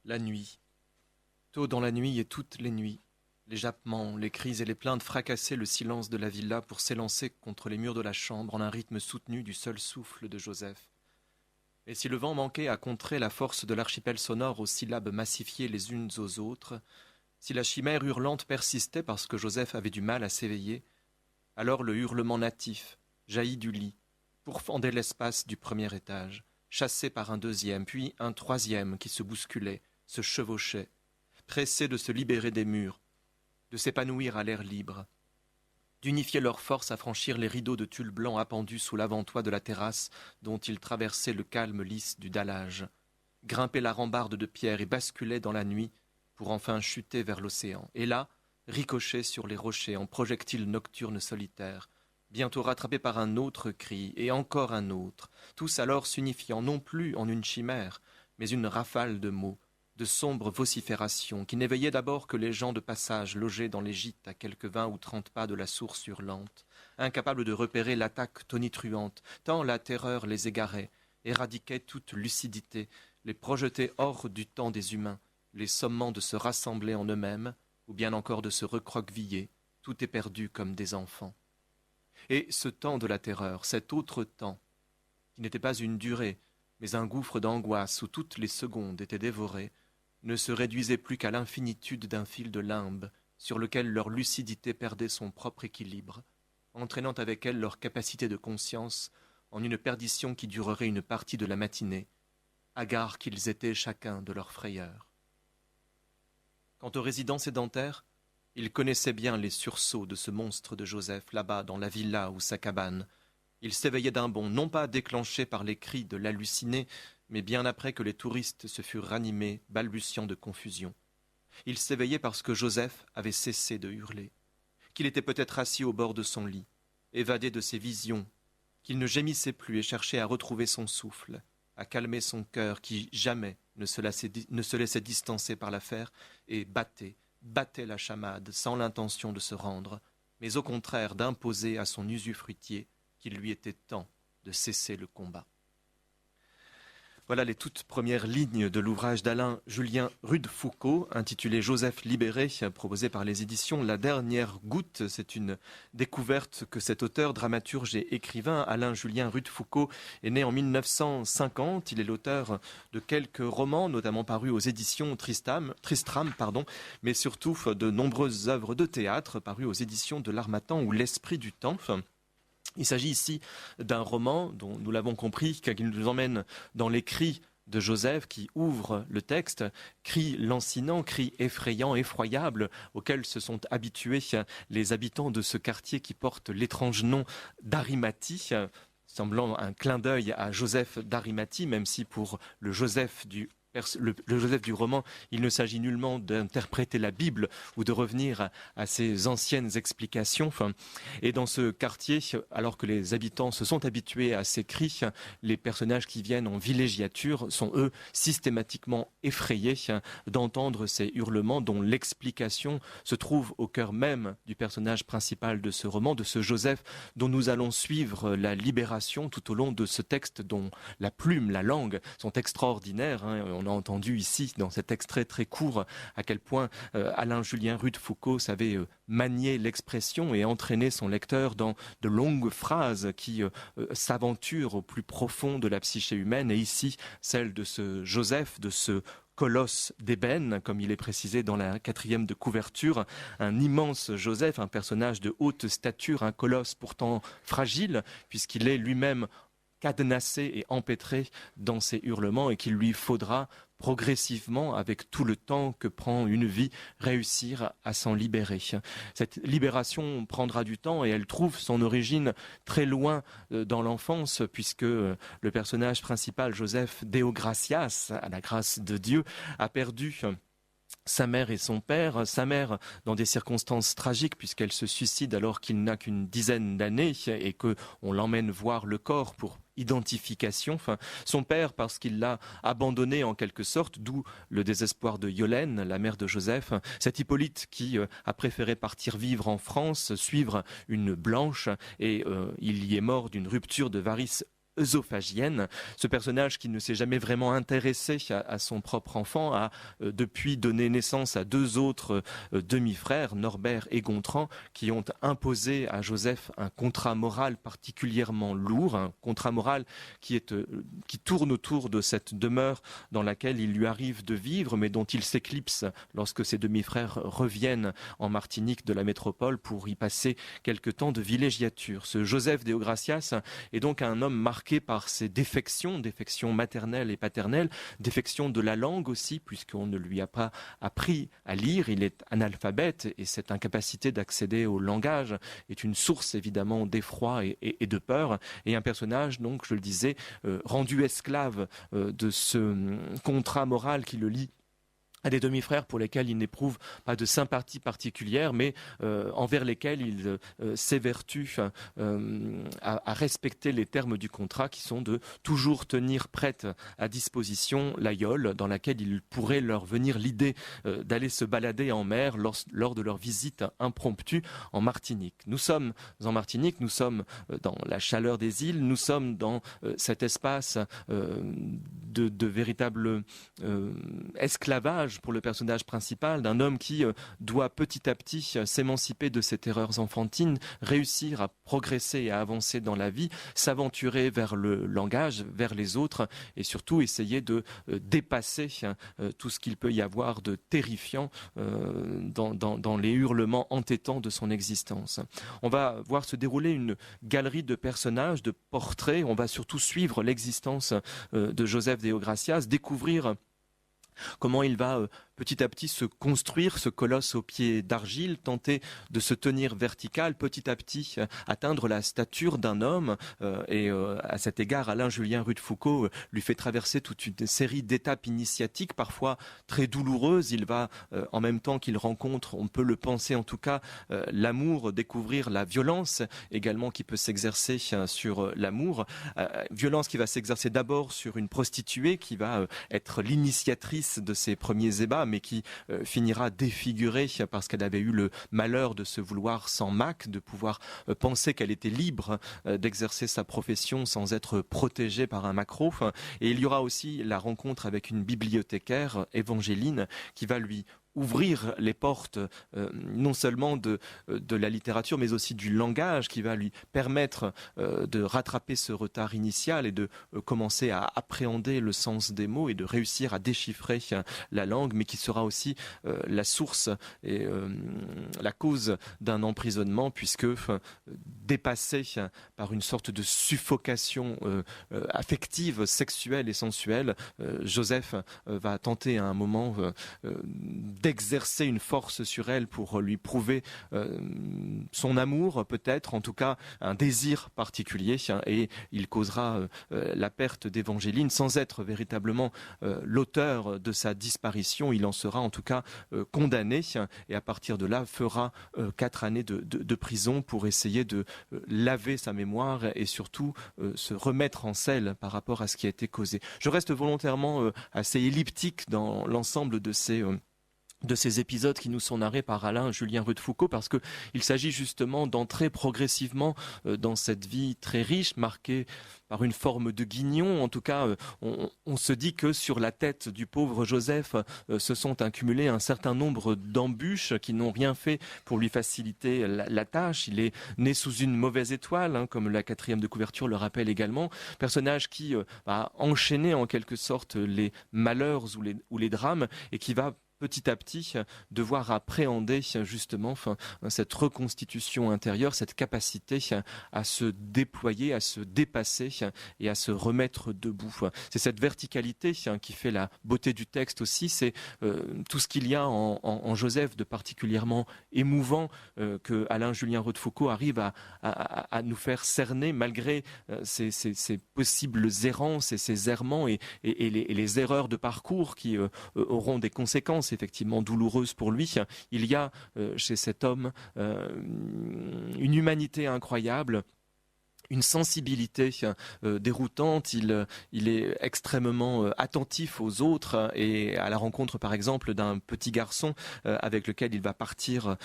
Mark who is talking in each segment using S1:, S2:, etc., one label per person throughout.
S1: La nuit. Tôt dans la nuit et toutes les nuits, les jappements, les cris et les plaintes fracassaient le silence de la villa pour s'élancer contre les murs de la chambre en un rythme soutenu du seul souffle de Joseph. Et si le vent manquait à contrer la force de l'archipel sonore aux syllabes massifiées les unes aux autres, si la chimère hurlante persistait parce que Joseph avait du mal à s'éveiller, alors le hurlement natif, jailli du lit, pourfendait l'espace du premier étage, chassé par un deuxième, puis un troisième qui se bousculait, se chevauchait, pressé de se libérer des murs, de s'épanouir à l'air libre, d'unifier leurs forces à franchir les rideaux de tulle blanc appendus sous l'avant-toit de la terrasse dont ils traversaient le calme lisse du dallage, grimpaient la rambarde de pierre et basculaient dans la nuit pour enfin chuter vers l'océan, et là, ricochaient sur les rochers en projectiles nocturnes solitaires, bientôt rattrapés par un autre cri et encore un autre, tous alors s'unifiant non plus en une chimère, mais une rafale de mots, de sombres vociférations qui n'éveillaient d'abord que les gens de passage logés dans les gîtes à quelques 20 ou 30 pas de la source hurlante, incapables de repérer l'attaque tonitruante, tant la terreur les égarait, éradiquait toute lucidité, les projetait hors du temps des humains, les sommant de se rassembler en eux-mêmes, ou bien encore de se recroqueviller, tout éperdu comme des enfants. Et ce temps de la terreur, cet autre temps, qui n'était pas une durée, mais un gouffre d'angoisse où toutes les secondes étaient dévorées, ne se réduisait plus qu'à l'infinitude d'un fil de limbe sur lequel leur lucidité perdait son propre équilibre, entraînant avec elle leur capacité de conscience en une perdition qui durerait une partie de la matinée, hagards qu'ils étaient chacun de leur frayeur. Quant aux résidents sédentaires, ils connaissaient bien les sursauts de ce monstre de Joseph là-bas dans la villa ou sa cabane. Ils s'éveillaient d'un bond, non pas déclenchés par les cris de l'halluciné, mais bien après que les touristes se furent ranimés, balbutiant de confusion. Ils s'éveillaient parce que Joseph avait cessé de hurler, qu'il était peut-être assis au bord de son lit, évadé de ses visions, qu'il ne gémissait plus et cherchait à retrouver son souffle, à calmer son cœur qui jamais ne se laissait distancer par l'affaire et battait la chamade sans l'intention de se rendre, mais au contraire d'imposer à son usufruitier qu'il lui était temps de cesser le combat. Voilà les toutes premières lignes de l'ouvrage d'Alain-Julien Rudefoucauld, intitulé Joseph libéré, proposé par les éditions La Dernière Goutte. C'est une découverte que cet auteur, dramaturge et écrivain, Alain-Julien Rudefoucauld, est né en 1950. Il est l'auteur de quelques romans, notamment parus aux éditions Tristram, mais surtout de nombreuses œuvres de théâtre parues aux éditions de l'Harmattan ou L'Esprit du Temps. Il s'agit ici d'un roman dont nous l'avons compris, qui nous emmène dans les cris de Joseph qui ouvre le texte, cris lancinants, cris effrayants, effroyables, auxquels se sont habitués les habitants de ce quartier qui porte l'étrange nom d'Arimathie, semblant un clin d'œil à Joseph d'Arimathie, même si pour le Joseph du roman, il ne s'agit nullement d'interpréter la Bible ou de revenir à ses anciennes explications. Et dans ce quartier, alors que les habitants se sont habitués à ces cris, les personnages qui viennent en villégiature sont eux systématiquement effrayés d'entendre ces hurlements dont l'explication se trouve au cœur même du personnage principal de ce roman, de ce Joseph dont nous allons suivre la libération tout au long de ce texte dont la plume, la langue sont extraordinaires. On a entendu ici, dans cet extrait très court, à quel point Alain-Julien Rudefoucauld savait manier l'expression et entraîner son lecteur dans de longues phrases qui s'aventurent au plus profond de la psyché humaine. Et ici, celle de ce Joseph, de ce colosse d'ébène, comme il est précisé dans la 4e de couverture, un immense Joseph, un personnage de haute stature, un colosse pourtant fragile, puisqu'il est lui-même cadenassé et empêtré dans ses hurlements et qu'il lui faudra progressivement, avec tout le temps que prend une vie, réussir à s'en libérer. Cette libération prendra du temps et elle trouve son origine très loin dans l'enfance, puisque le personnage principal, Joseph Déogracias, à la grâce de Dieu, a perdu sa mère et son père, sa mère dans des circonstances tragiques puisqu'elle se suicide alors qu'il n'a qu'une dizaine d'années et qu'on l'emmène voir le corps pour identification. Son père parce qu'il l'a abandonné en quelque sorte, d'où le désespoir de Yolène, la mère de Joseph. Cet Hippolyte qui a préféré partir vivre en France, suivre une blanche et il y est mort d'une rupture de varices œsophagienne. Ce personnage qui ne s'est jamais vraiment intéressé à son propre enfant a depuis donné naissance à deux autres demi-frères, Norbert et Gontran, qui ont imposé à Joseph un contrat moral particulièrement lourd, un contrat moral qui tourne autour de cette demeure dans laquelle il lui arrive de vivre, mais dont il s'éclipse lorsque ses demi-frères reviennent en Martinique de la métropole pour y passer quelque temps de villégiature. Ce Joseph Deogracias est donc un homme marqué par ses défections maternelles et paternelles, défections de la langue aussi, puisqu'on ne lui a pas appris à lire, il est analphabète, et cette incapacité d'accéder au langage est une source évidemment d'effroi et de peur, et un personnage, donc, je le disais, rendu esclave de ce contrat moral qui le lie à des demi-frères pour lesquels il n'éprouve pas de sympathie particulière, mais envers lesquels il s'évertue à respecter les termes du contrat, qui sont de toujours tenir prête à disposition la yole dans laquelle il pourrait leur venir l'idée d'aller se balader en mer lors de leur visite impromptue en Martinique. Nous sommes en Martinique, nous sommes dans la chaleur des îles, nous sommes dans cet espace de véritable esclavage pour le personnage principal, d'un homme qui doit petit à petit s'émanciper de ses terreurs enfantines, réussir à progresser et à avancer dans la vie, s'aventurer vers le langage, vers les autres, et surtout essayer de dépasser tout ce qu'il peut y avoir de terrifiant dans les hurlements entêtants de son existence. On va voir se dérouler une galerie de personnages, de portraits. On va surtout suivre l'existence de Joseph Deogracias, découvrir comment il va petit à petit se construire, ce colosse aux pieds d'argile, tenter de se tenir vertical, petit à petit atteindre la stature d'un homme. Et à cet égard, Alain-Julien Rudefoucauld lui fait traverser toute une série d'étapes initiatiques, parfois très douloureuses. Il va, en même temps qu'il rencontre, on peut le penser en tout cas, l'amour, découvrir la violence également qui peut s'exercer sur l'amour. Violence qui va s'exercer d'abord sur une prostituée qui va être l'initiatrice de ses premiers ébats, mais qui finira défigurée parce qu'elle avait eu le malheur de se vouloir sans Mac, de pouvoir penser qu'elle était libre d'exercer sa profession sans être protégée par un macro. Et il y aura aussi la rencontre avec une bibliothécaire, Évangéline, qui va lui ouvrir les portes non seulement de la littérature mais aussi du langage, qui va lui permettre de rattraper ce retard initial et de commencer à appréhender le sens des mots et de réussir à déchiffrer la langue, mais qui sera aussi la source et la cause d'un emprisonnement, puisque dépassé par une sorte de suffocation affective, sexuelle et sensuelle, Joseph va tenter à un moment d'exercer une force sur elle pour lui prouver son amour, peut-être, en tout cas un désir particulier, et il causera la perte d'Évangéline sans être véritablement l'auteur de sa disparition. Il en sera en tout cas condamné, et à partir de là fera 4 années de prison pour essayer de laver sa mémoire et surtout se remettre en selle par rapport à ce qui a été causé. Je reste volontairement assez elliptique dans l'ensemble de ces épisodes qui nous sont narrés par Alain-Julien Rudefoucauld, parce qu'il s'agit justement d'entrer progressivement dans cette vie très riche, marquée par une forme de guignon. En tout cas, on se dit que sur la tête du pauvre Joseph se sont accumulés un certain nombre d'embûches qui n'ont rien fait pour lui faciliter la tâche. Il est né sous une mauvaise étoile, comme la 4e de couverture le rappelle également. Personnage qui a enchaîné en quelque sorte les malheurs ou les drames, et qui va petit à petit devoir appréhender justement cette reconstitution intérieure, cette capacité à se déployer, à se dépasser et à se remettre debout. C'est cette verticalité qui fait la beauté du texte aussi, c'est tout ce qu'il y a en Joseph de particulièrement émouvant que Alain-Julien Rudefoucauld arrive à nous faire cerner malgré ces possibles errances et ces errements et les erreurs de parcours qui auront des conséquences effectivement douloureuse pour lui. Il y a chez cet homme une humanité incroyable, une sensibilité déroutante, il est extrêmement attentif aux autres et à la rencontre par exemple d'un petit garçon avec lequel il va partir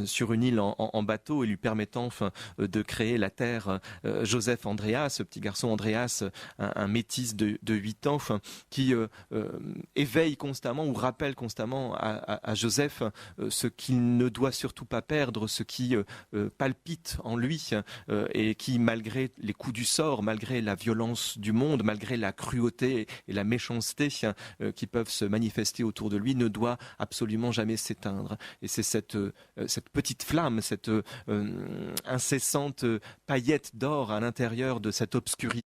S1: sur une île en bateau et lui permettant de créer la terre. Joseph Andreas, ce petit garçon Andreas, un métis de 8 ans, qui éveille constamment ou rappelle constamment à Joseph ce qu'il ne doit surtout pas perdre, ce qui palpite en lui et qui, malgré les coups du sort, malgré la violence du monde, malgré la cruauté et la méchanceté qui peuvent se manifester autour de lui, ne doit absolument jamais s'éteindre. Et c'est cette petite flamme, cette incessante paillette d'or à l'intérieur de cette obscurité